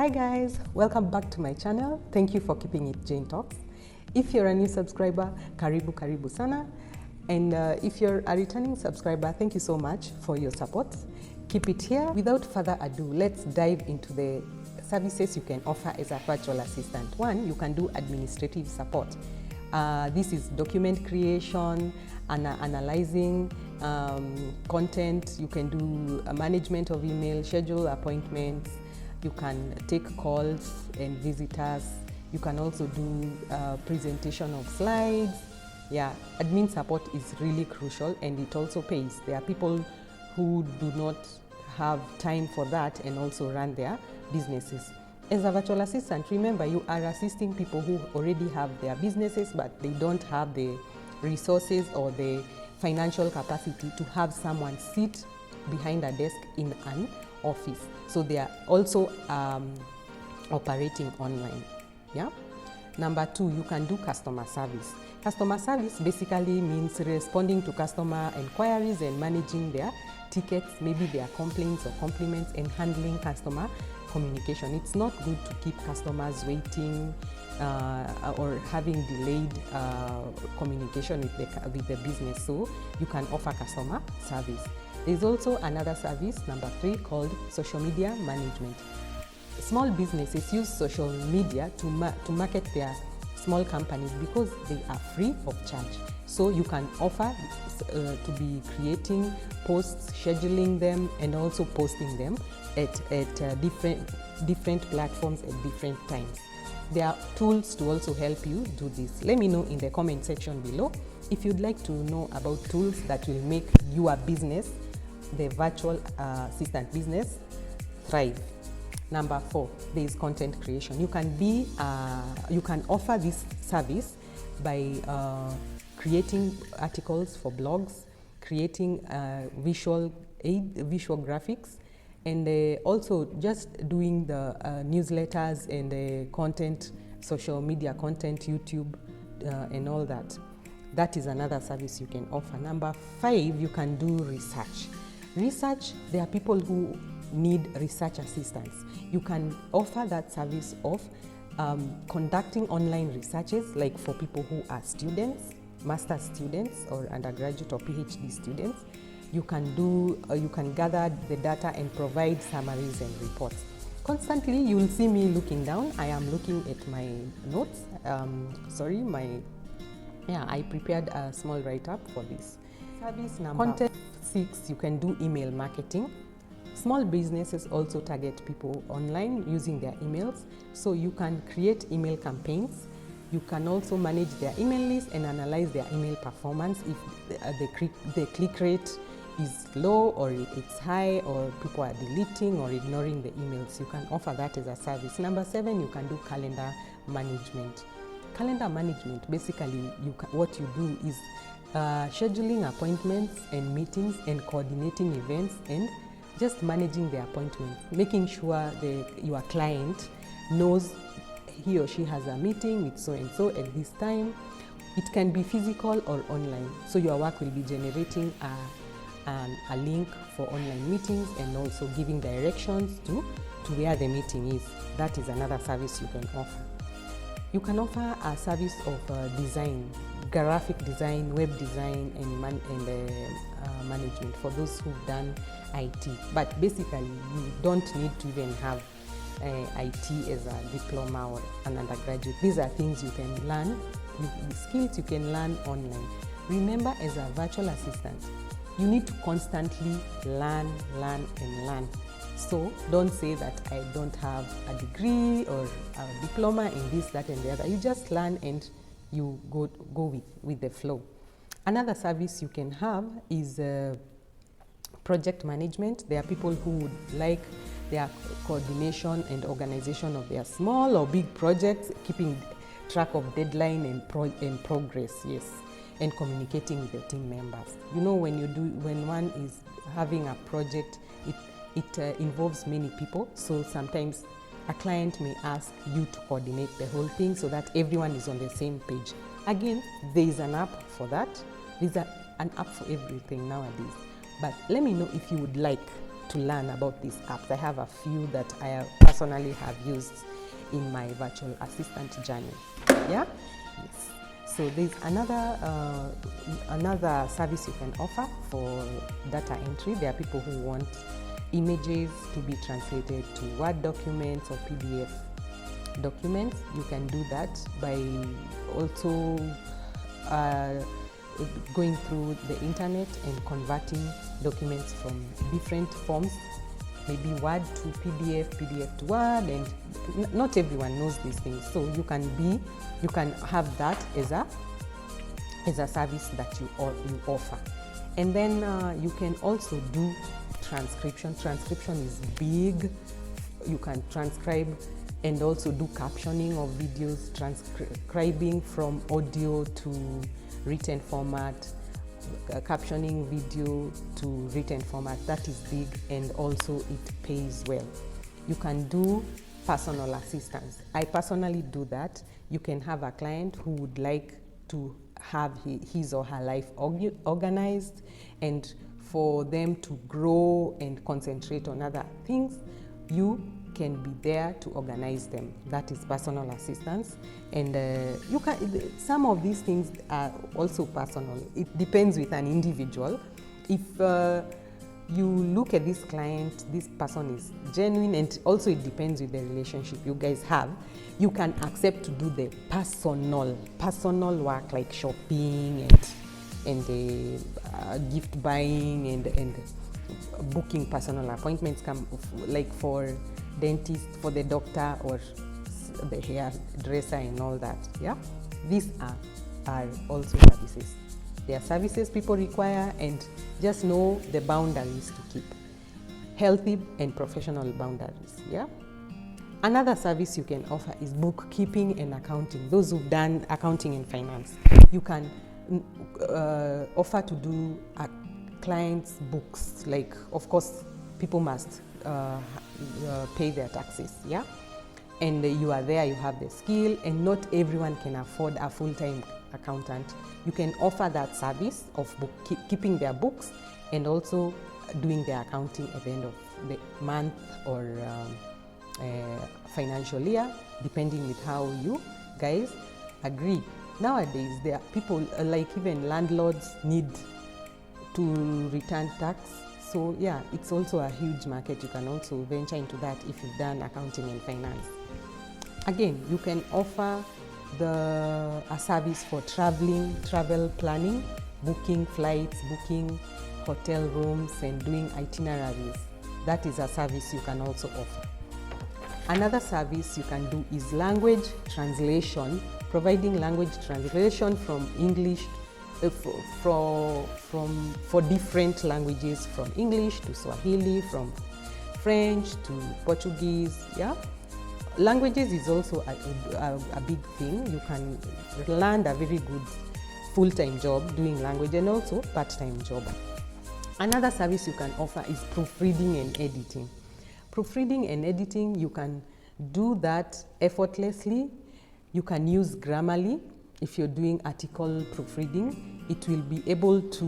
Hi guys, welcome back to my channel. Thank you for keeping it Jaine Talks. If you're a new subscriber, karibu sana. And if you're a returning subscriber, thank you so much for your support. Keep it here. Without further ado, let's dive into the services you can offer as a virtual assistant. One, you can do administrative support. This is document creation, analyzing content. You can do management of email, schedule appointments. You can take calls and visitors. You can also do presentation of slides. Yeah, admin support is really crucial and it also pays. There are people who do not have time for that and also run their businesses. As a virtual assistant, remember you are assisting people who already have their businesses but they don't have the resources or the financial capacity to have someone sit behind a desk in an office. So they are also operating online. Yeah. Number two, you can do customer service. Customer service basically means responding to customer inquiries and managing their tickets, maybe their complaints or compliments, and handling customer communication. It's not good to keep customers waiting or having delayed communication with the business, so you can offer customer service. There's also another service, number three, called social media management. Small businesses use social media to market their small companies because they are free of charge. So you can offer to be creating posts, scheduling them, and also posting them at different platforms at different times. There are tools to also help you do this. Let me know in the comment section below if you'd like to know about tools that will make your business, the virtual assistant business, thrive. Number four, there is content creation. You can offer this service by creating articles for blogs, creating visual graphics, and also just doing the newsletters and the content, social media content, YouTube, and all that. That is another service you can offer. Number five, you can do research. Research, there are people who need research assistance. You can offer that service of conducting online researches, like for people who are students, master's students, or undergraduate or PhD students. You can gather the data and provide summaries and reports. Constantly, you will see me looking down. I am looking at my notes. I prepared a small write-up for this. Service number content 6, you can do email marketing. Small businesses also target people online using their emails, so you can create email campaigns. You can also manage their email list and analyze their email performance if the click rate is low or it's high, or people are deleting or ignoring the emails. You can offer that as a service. Number 7, you can do calendar management. Calendar management, basically what you do is scheduling appointments and meetings and coordinating events and just managing the appointments, making sure your client knows he or she has a meeting with so-and-so at this time. It can be physical or online. So your work will be generating a link for online meetings and also giving directions to where the meeting is. That is another service you can offer. You can offer a service of design, graphic design, web design, and management for those who've done IT. But basically, you don't need to even have IT as a diploma or an undergraduate. These are things you can learn, skills you can learn online. Remember, as a virtual assistant, you need to constantly learn. So don't say that I don't have a degree or a diploma in this, that, and the other. You just learn and you go with the flow. Another service you can have is project management. There are people who would like their coordination and organization of their small or big projects, keeping track of deadline and progress, yes, and communicating with the team members. You know, when one is having a project, it involves many people, so sometimes a client may ask you to coordinate the whole thing so that everyone is on the same page. Again, there is an app for that. There's an app for everything nowadays. But let me know if you would like to learn about these apps, I have a few that I personally have used in my virtual assistant journey. Yeah? Yes. So there's another service you can offer for data entry. There are people who want images to be translated to Word documents or PDF documents. You can do that by also going through the internet and converting documents from different forms, maybe Word to PDF, PDF to Word, and not everyone knows these things. So you can have that as a service that you offer. And then you can also do transcription. Transcription is big. You can transcribe and also do captioning of videos, transcribing from audio to written format, captioning video to written format. That is big, and also it pays well. You can do personal assistance. I personally do that. You can have a client who would like to have his or her life organized, and for them to grow and concentrate on other things, you can be there to organize them. That is personal assistance. And you can, some of these things are also personal. It depends with an individual. If you look at this client, this person is genuine, and also it depends with the relationship you guys have, you can accept to do the personal work like shopping and gift buying and booking personal appointments, like for dentist, for the doctor, or the hairdresser and all that. Yeah, these are also services. They are services people require, and just know the boundaries to keep. Healthy and professional boundaries. Yeah. Another service you can offer is bookkeeping and accounting. Those who've done accounting and finance, you can offer to do clients' books. Like, of course, people must pay their taxes, yeah? And you are there, you have the skill, and not everyone can afford a full-time accountant. You can offer that service of keeping their books and also doing their accounting at the end of the month or financial year, depending with how you guys agree. Nowadays, there are people, like even landlords, need to return tax. So yeah, it's also a huge market. You can also venture into that if you've done accounting and finance. Again, you can offer a service for travel planning, booking flights, booking hotel rooms, and doing itineraries. That is a service you can also offer. Another service you can do is language translation, providing language translation from English for different languages, from English to Swahili, from French to Portuguese. Yeah, languages is also a big thing. You can land a very good full-time job doing language, and also part-time job. Another service you can offer is proofreading and editing. Proofreading and editing, you can do that effortlessly. You can use Grammarly. If you're doing article proofreading, it will be able to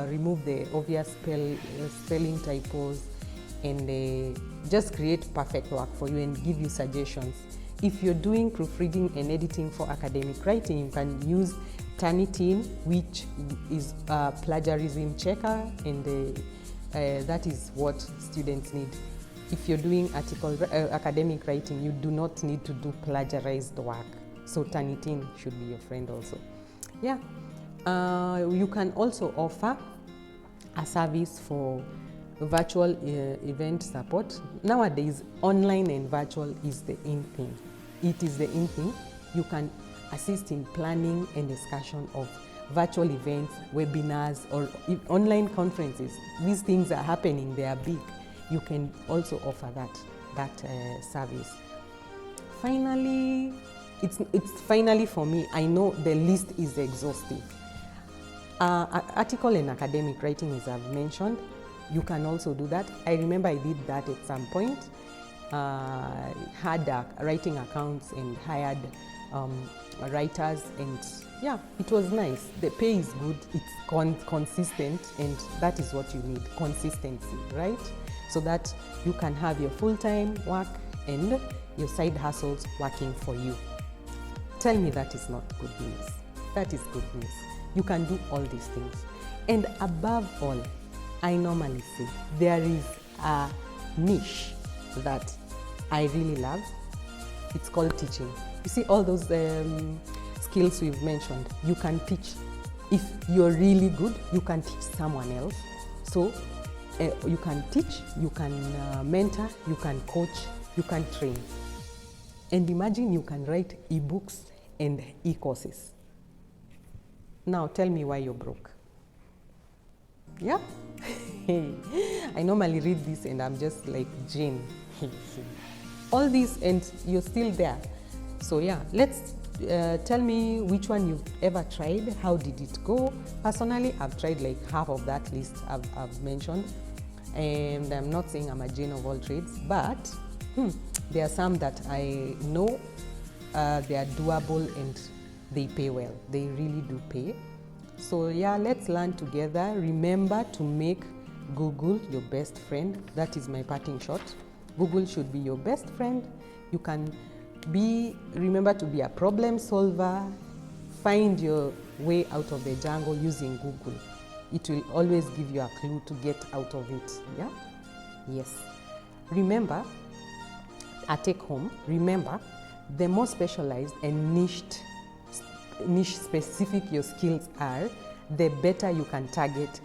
remove the obvious spelling typos and just create perfect work for you and give you suggestions. If you're doing proofreading and editing for academic writing, you can use Turnitin, which is a plagiarism checker, and that is what students need. If you're doing academic writing, you do not need to do plagiarized work. So Turnitin should be your friend also. Yeah. You can also offer a service for virtual event support. Nowadays, online and virtual is the in thing. It is the in thing. You can assist in planning and discussion of virtual events, webinars, or online conferences. These things are happening, they are big. You can also offer that service. Finally, it's finally for me, I know the list is exhaustive. Article and academic writing, as I've mentioned, you can also do that. I remember I did that at some point. Had writing accounts and hired writers, and yeah, it was nice. The pay is good, it's consistent, and that is what you need, consistency, right? So that you can have your full-time work and your side hustles working for you. Tell me that is not good news. That is good news. You can do all these things. And above all, I normally say there is a niche that I really love. It's called teaching. You see all those skills we've mentioned, you can teach. If you're really good, you can teach someone else. So you can teach, you can mentor, you can coach, you can train. And imagine you can write ebooks and e-courses. Now tell me why you're broke. Yeah? I normally read this and I'm just like, Jaine. All this and you're still there. So yeah, let's tell me which one you've ever tried. How did it go? Personally, I've tried like half of that list I've mentioned. And I'm not saying I'm a Jaine of all trades, but there are some that I know they are doable and they pay well. They really do pay. So yeah, let's learn together. Remember to make Google your best friend. That is my parting shot. Google should be your best friend. You can remember to be a problem solver. Find your way out of the jungle using Google. It will always give you a clue to get out of it. Yeah? Yes. Remember, a take home, remember, the more specialized and niche specific your skills are, the better you can target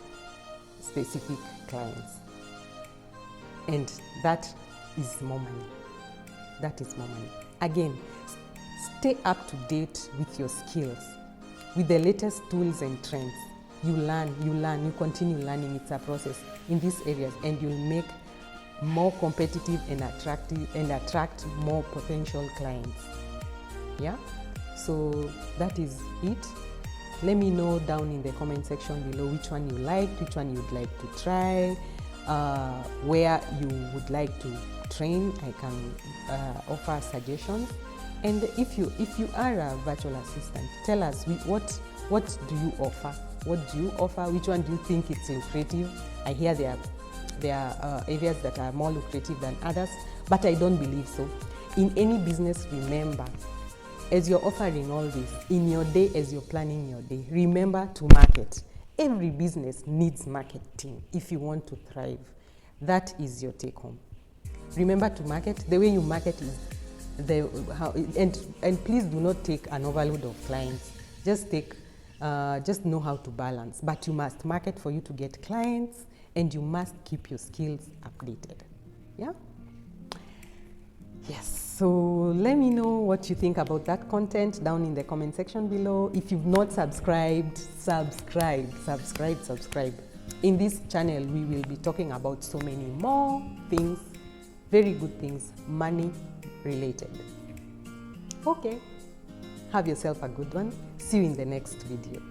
specific clients. And that is more money. That is more money. Again, stay up to date with your skills, with the latest tools and trends. You learn, you continue learning. It's a process in these areas, and you'll make more competitive and attractive and attract more potential clients. Yeah? So that is it. Let me know down in the comment section below which one you liked, which one you'd like to try, where you would like to train. I can offer suggestions. And if you are a virtual assistant, tell us what do you offer? What do you offer? Which one do you think is lucrative? I hear there are areas that are more lucrative than others, but I don't believe so. In any business, remember, as you're offering all this, in your day, as you're planning your day, remember to market. Every business needs marketing if you want to thrive. That is your take home. Remember to market. The way you market is and please do not take an overload of clients. Just know how to balance. But you must market for you to get clients, and you must keep your skills updated. Yeah? Yes. So let me know what you think about that content down in the comment section below. If you've not subscribed, subscribe. In this channel, we will be talking about so many more things, very good things, money related. Okay. Have yourself a good one. See you in the next video.